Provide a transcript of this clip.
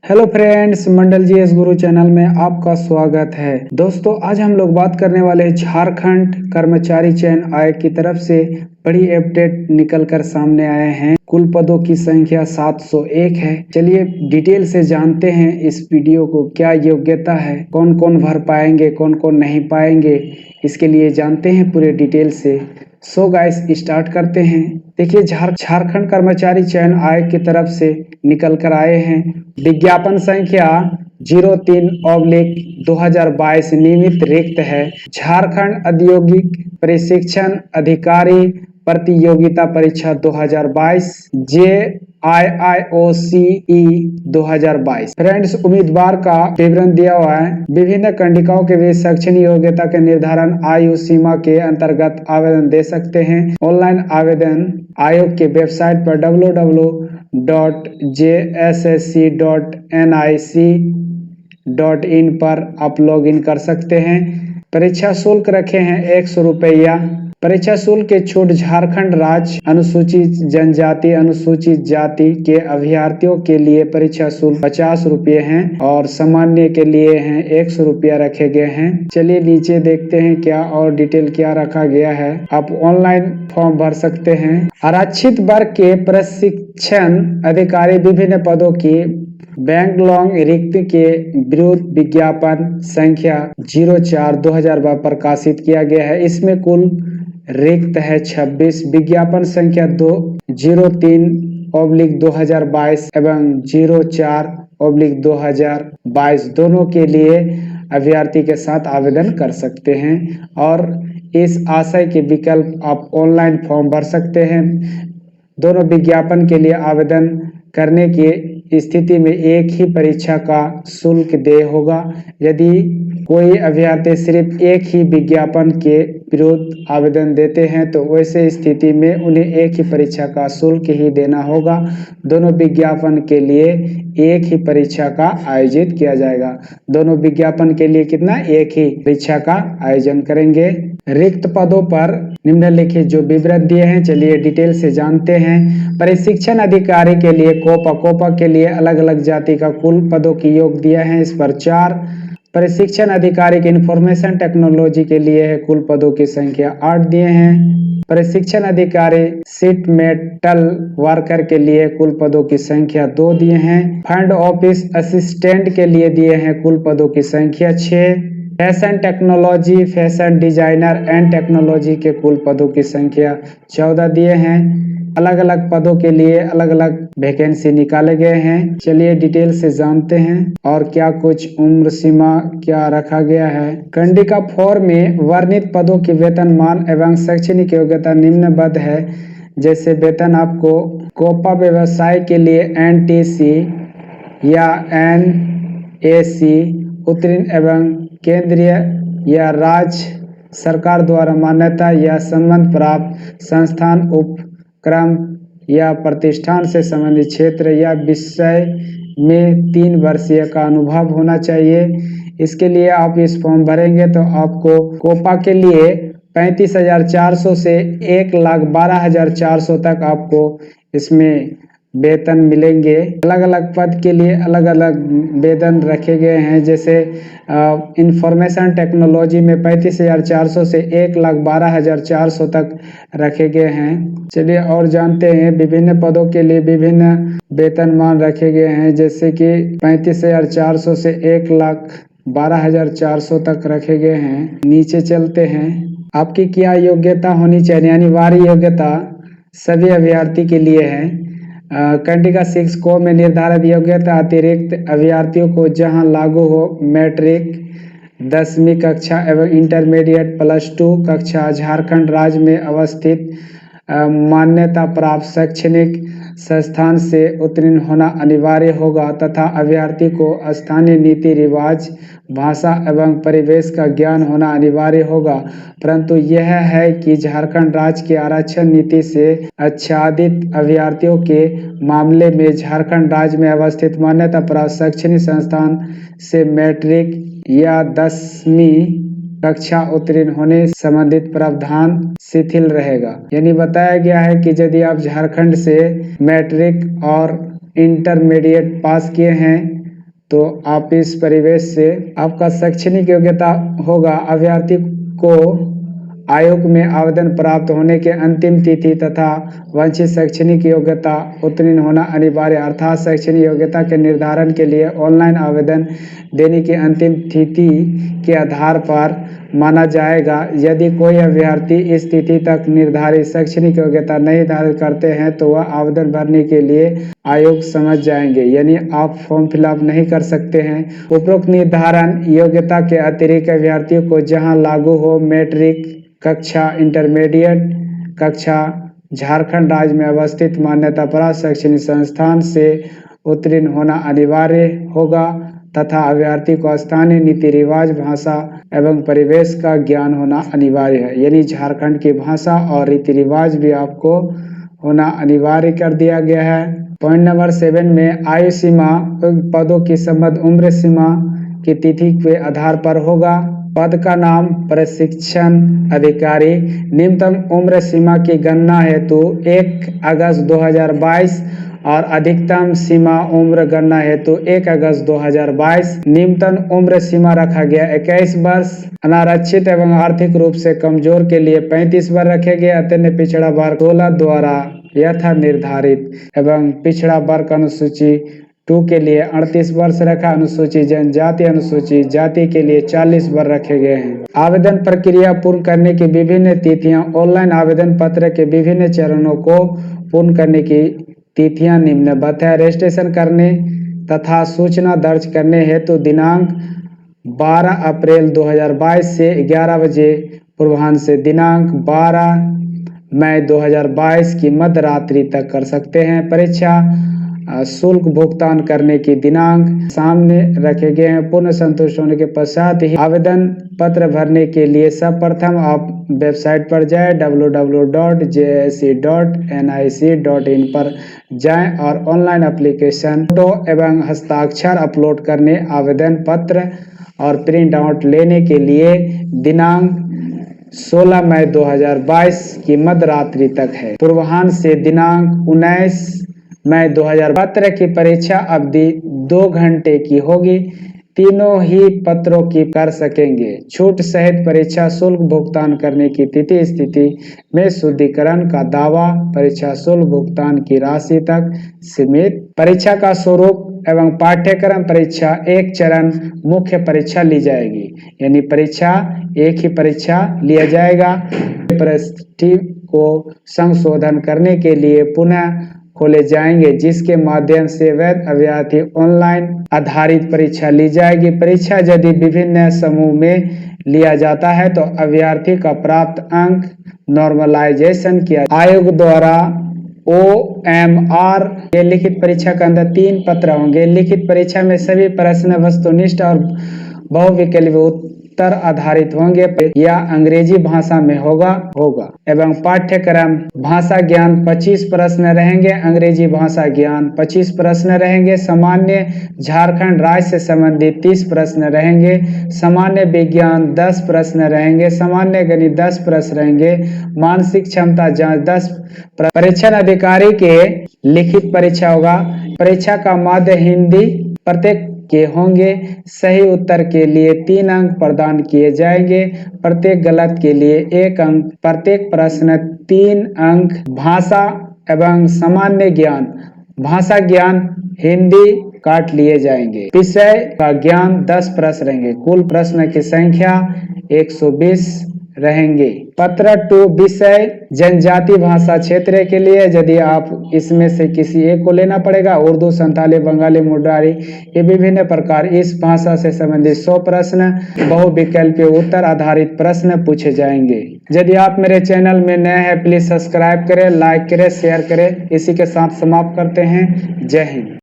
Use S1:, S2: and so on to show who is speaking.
S1: Hello friends, मंडल G S गुरु channel में आपका स्वागत है। दोस्तों, आज हम लोग बात करने वाले हैं झारखंड कर्मचारी चयन आयोग की तरफ से बड़ी अपडेट निकल कर सामने आए हैं। कुल पदों की संख्या 701 है। चलिए डिटेल से जानते हैं इस वीडियो को, क्या योग्यता है, कौन कौन भर पाएंगे, कौन कौन नहीं पाएंगे, इसके लिए जानते हैं पूरे डिटेल से। सो गाइस, स्टार्ट करते हैं। देखिए, झारखंड कर्मचारी चयन आयोग की तरफ से निकल कर आए हैं विज्ञापन संख्या 03/2022 नियमित रिक्त है। झारखंड औद्योगिक प्रशिक्षण अधिकारी प्रतियोगिता परीक्षा 2022 JIIOCE 2022। फ्रेंड्स, उम्मीदवार का विवरण दिया हुआ है। विभिन्न कंडिकाओं के बीच शैक्षणिक योग्यता के निर्धारण आयु सीमा के अंतर्गत आवेदन दे सकते हैं। ऑनलाइन आवेदन आयोग के वेबसाइट पर www.jssc.nic.in पर आप लॉगिन कर सकते हैं। परीक्षा शुल्क रखे हैं 100 रुपया। परीक्षा शुल्क के छूट झारखंड राज्य अनुसूचित जनजाति अनुसूचित जाति के अभ्यर्थियों के लिए परीक्षा शुल्क 50 रुपये हैं और सामान्य के लिए हैं 100 रुपया रखे गए हैं। चलिए नीचे देखते हैं क्या और डिटेल क्या रखा गया है। आप ऑनलाइन फॉर्म भर सकते हैं। आरक्षित वर्ग के प्रशिक्षण अधिकारी विभिन्न पदों की बैंगलोंग रिक्त के विरुद्ध विज्ञापन संख्या 04/2022 प्रकाशित किया गया है। इसमें कुल रिक्त है 26। विज्ञापन संख्या 03/2022 एवं 04/2022 दोनों के लिए अभ्यर्थी के साथ आवेदन कर सकते हैं और इस आशय के विकल्प आप ऑनलाइन फॉर्म भर सकते हैं। दोनों विज्ञापन के लिए आवेदन करने की स्थिति में एक ही परीक्षा का शुल्क देय होगा। यदि कोई अभ्यर्थी सिर्फ एक ही विज्ञापन के विरुद्ध आवेदन देते हैं तो वैसे स्थिति में उन्हें एक ही परीक्षा का शुल्क ही देना होगा। दोनों विज्ञापन के लिए एक ही परीक्षा का आयोजित किया जाएगा। दोनों विज्ञापन के लिए कितना, एक ही परीक्षा का आयोजन करेंगे। रिक्त पदों पर निम्नलिखित जो विवरण दिए हैं, चलिए डिटेल से जानते हैं। प्रशिक्षण अधिकारी के लिए कोपा के लिए अलग अलग जाति का कुल पदों की योग दिया है इस पर 4। प्रशिक्षण अधिकारी के इंफॉर्मेशन टेक्नोलॉजी के लिए कुल पदों की संख्या 8 दिए हैं। प्रशिक्षण अधिकारी सीट मेटल वर्कर के लिए कुल पदों की संख्या 2 दिए हैं। फ्रंट ऑफिस असिस्टेंट के लिए दिए हैं कुल पदों की संख्या 6। Fashion technology, fashion designer and technology के कुल पदों की संख्या 14 दिए हैं। अलग अलग पदों के लिए अलग अलग वैकेंसी निकाले गए हैं। चलिए डिटेल से जानते हैं और क्या कुछ उम्र सीमा क्या रखा गया है। कंडिका 4 में वर्णित पदों की वेतनमान एवं शैक्षणिक योग्यता निम्नबद्ध है। जैसे वेतन आपको कोपा व्यवसाय के लिए NTC या NAC उत्तीर्ण एवं केंद्रीय या राज्य सरकार द्वारा मान्यता या संबंध प्राप्त संस्थान, उपक्रम या प्रतिष्ठान से संबंधित क्षेत्र या विषय में 3 वर्षीय का अनुभव होना चाहिए। इसके लिए आप इस फॉर्म भरेंगे तो आपको कोपा के लिए 35,400 से 1,12,400 तक आपको इसमें वेतन मिलेंगे। अलग अलग पद के लिए अलग अलग वेतन रखे गए हैं। जैसे इंफॉर्मेशन टेक्नोलॉजी में 35,400 से 1,12,400 तक रखे गए हैं। चलिए और जानते हैं, विभिन्न पदों के लिए विभिन्न वेतनमान रखे गए हैं। जैसे कि 35,400 से 1,12,400 तक रखे गए हैं। नीचे चलते हैं। आपकी क्या योग्यता होनी चाहिए, अनिवार्य योग्यता सभी अभ्यर्थी के लिए है। कंडिका 6 को में निर्धारित योग्यता अतिरिक्त अभ्यर्थियों को जहां लागू हो मैट्रिक 10वीं कक्षा एवं इंटरमीडिएट +2 कक्षा झारखंड राज्य में अवस्थित मान्यता प्राप्त शैक्षणिक संस्थान से उत्तीर्ण होना अनिवार्य होगा तथा अभ्यर्थी को स्थानीय नीति रिवाज, भाषा एवं परिवेश का ज्ञान होना अनिवार्य होगा। परंतु यह है कि झारखंड राज्य की आरक्षण नीति से आच्छादित अभ्यर्थियों के मामले में झारखंड राज्य में अवस्थित मान्यता प्राप्त शैक्षणिक संस्थान से मैट्रिक या 10वीं कक्षा उत्तीर्ण होने संबंधित प्रावधान शिथिल रहेगा। यानी बताया गया है कि यदि आप झारखंड से मैट्रिक और इंटरमीडिएट पास किए हैं तो आप इस परिवेश से आपका शैक्षणिक योग्यता होगा। अभ्यर्थी को आयोग में आवेदन प्राप्त होने के अंतिम तिथि तथा वांछित शैक्षणिक योग्यता उत्तीर्ण होना अनिवार्य, अर्थात शैक्षणिक योग्यता के निर्धारण के लिए ऑनलाइन आवेदन देने की अंतिम तिथि के आधार पर माना जाएगा। यदि कोई अभ्यर्थी इस तिथि तक निर्धारित शैक्षणिक योग्यता नहीं धारित करते हैं तो वह आवेदन भरने के लिए आयोग समझ जाएंगे, यानी आप फॉर्म फिलअप नहीं कर सकते हैं। उपरोक्त निर्धारण योग्यता के अतिरिक्त अभ्यर्थियों को जहां लागू हो मैट्रिक कक्षा, इंटरमीडिएट कक्षा झारखंड राज्य में अवस्थित मान्यता प्राप्त शैक्षणिक संस्थान से उत्तीर्ण होना अनिवार्य होगा तथा अभ्यर्थी को स्थानीय नीति रिवाज, भाषा एवं परिवेश का ज्ञान होना अनिवार्य है, यानी झारखंड की भाषा और रीति रिवाज भी आपको होना अनिवार्य कर दिया गया है। पॉइंट नंबर 7 में आयु सीमा पदों की संबद्ध उम्र सीमा की तिथि के आधार पर होगा। पद का नाम प्रशिक्षण अधिकारी। न्यूनतम उम्र सीमा की गणना हेतु 1 अगस्त 2022 और अधिकतम सीमा उम्र गणना हेतु 1 अगस्त 2022। न्यूनतम उम्र सीमा रखा गया 21 वर्ष। अनारक्षित एवं आर्थिक रूप से कमजोर के लिए 35 वर्ष रखे गए। अत्यंत पिछड़ा वर्ग 16 द्वारा यथा निर्धारित एवं पिछड़ा वर्ग अनुसूची 2 के लिए 38 वर्ष रखा। अनुसूची जनजाति अनुसूची जाति के लिए 40 वर्ष रखे गए हैं। आवेदन प्रक्रिया पूर्ण करने की विभिन्न तिथियां। ऑनलाइन आवेदन पत्र के विभिन्न चरणों को पूर्ण करने की तिथियां निम्नवत है। रजिस्ट्रेशन करने तथा सूचना दर्ज करने हेतु दिनांक 12 अप्रैल 2022 से 11 बजे पूर्वाह्न से दिनांक 12 मई 2022 की मध्य रात्रि तक कर सकते हैं। परीक्षा शुल्क भुगतान करने की दिनांक सामने रखे गए हैं। पूर्ण संतुष्ट होने के पश्चात ही आवेदन पत्र भरने के लिए सर्वप्रथम आप वेबसाइट पर जाएं, www.jse.nic.in पर जाएं और ऑनलाइन एप्लीकेशन फोटो एवं हस्ताक्षर अपलोड करने, आवेदन पत्र और प्रिंट आउट लेने के लिए दिनांक 16 मई 2022 की मध्य रात्रि तक है। पूर्वाह्न से दिनांक 19 मई 2000 पत्र की परीक्षा अवधि 2 घंटे की होगी। तीनों ही पत्रों की कर सकेंगे। छूट सहित परीक्षा शुल्क भुगतान करने की तिथि स्थिति में शुद्धिकरण का दावा परीक्षा शुल्क भुगतान की राशि तक सीमित। परीक्षा का स्वरूप एवं पाठ्यक्रम। परीक्षा एक चरण मुख्य परीक्षा ली जाएगी, यानी परीक्षा एक ही परीक्षा लिया जाएगा। परिस्थिति को संशोधन करने के लिए पुनः खोले जाएंगे, जिसके माध्यम से वैध अभ्यर्थी ऑनलाइन आधारित परीक्षा ली जाएगी। परीक्षा यदि विभिन्न समूह में लिया जाता है तो अभ्यर्थी का प्राप्त अंक नॉर्मलाइजेशन किया। आयोग द्वारा OMR ये लिखित परीक्षा के अंदर 3 पत्र होंगे। लिखित परीक्षा में सभी प्रश्न वस्तुनिष्ठ और बहुविकल्पीय उत्तर आधारित होंगे या अंग्रेजी भाषा में होगा एवं पाठ्यक्रम भाषा ज्ञान 25 प्रश्न रहेंगे, अंग्रेजी भाषा ज्ञान 25 प्रश्न रहेंगे। सामान्य झारखंड राज्य से संबंधित 30 प्रश्न रहेंगे। सामान्य विज्ञान 10 प्रश्न रहेंगे। सामान्य गणित 10 प्रश्न रहेंगे। मानसिक क्षमता जांच 10। परीक्षण अधिकारी के लिखित परीक्षा होगा। परीक्षा का माध्य हिंदी प्रत्येक के होंगे। सही उत्तर के लिए 3 अंक प्रदान किए जाएंगे, प्रत्येक गलत के लिए 1 अंक। प्रत्येक प्रश्न 3 अंक। भाषा एवं सामान्य ज्ञान, भाषा ज्ञान हिंदी काट लिए जाएंगे। विषय का ज्ञान 10 प्रश्न रहेंगे। कुल प्रश्न की संख्या 120 रहेंगे। पत्र 2 विषय जनजाति भाषा क्षेत्र के लिए यदि आप इसमें से किसी एक को लेना पड़ेगा। उर्दू, संथाली, बंगाली, मुंडारी ये विभिन्न प्रकार इस भाषा से संबंधित 100 प्रश्न बहुविकल्पीय उत्तर आधारित प्रश्न पूछे जाएंगे। यदि आप मेरे चैनल में नए हैं प्लीज सब्सक्राइब करें, लाइक करें, शेयर करें। इसी के साथ समाप्त करते हैं। जय हिंद।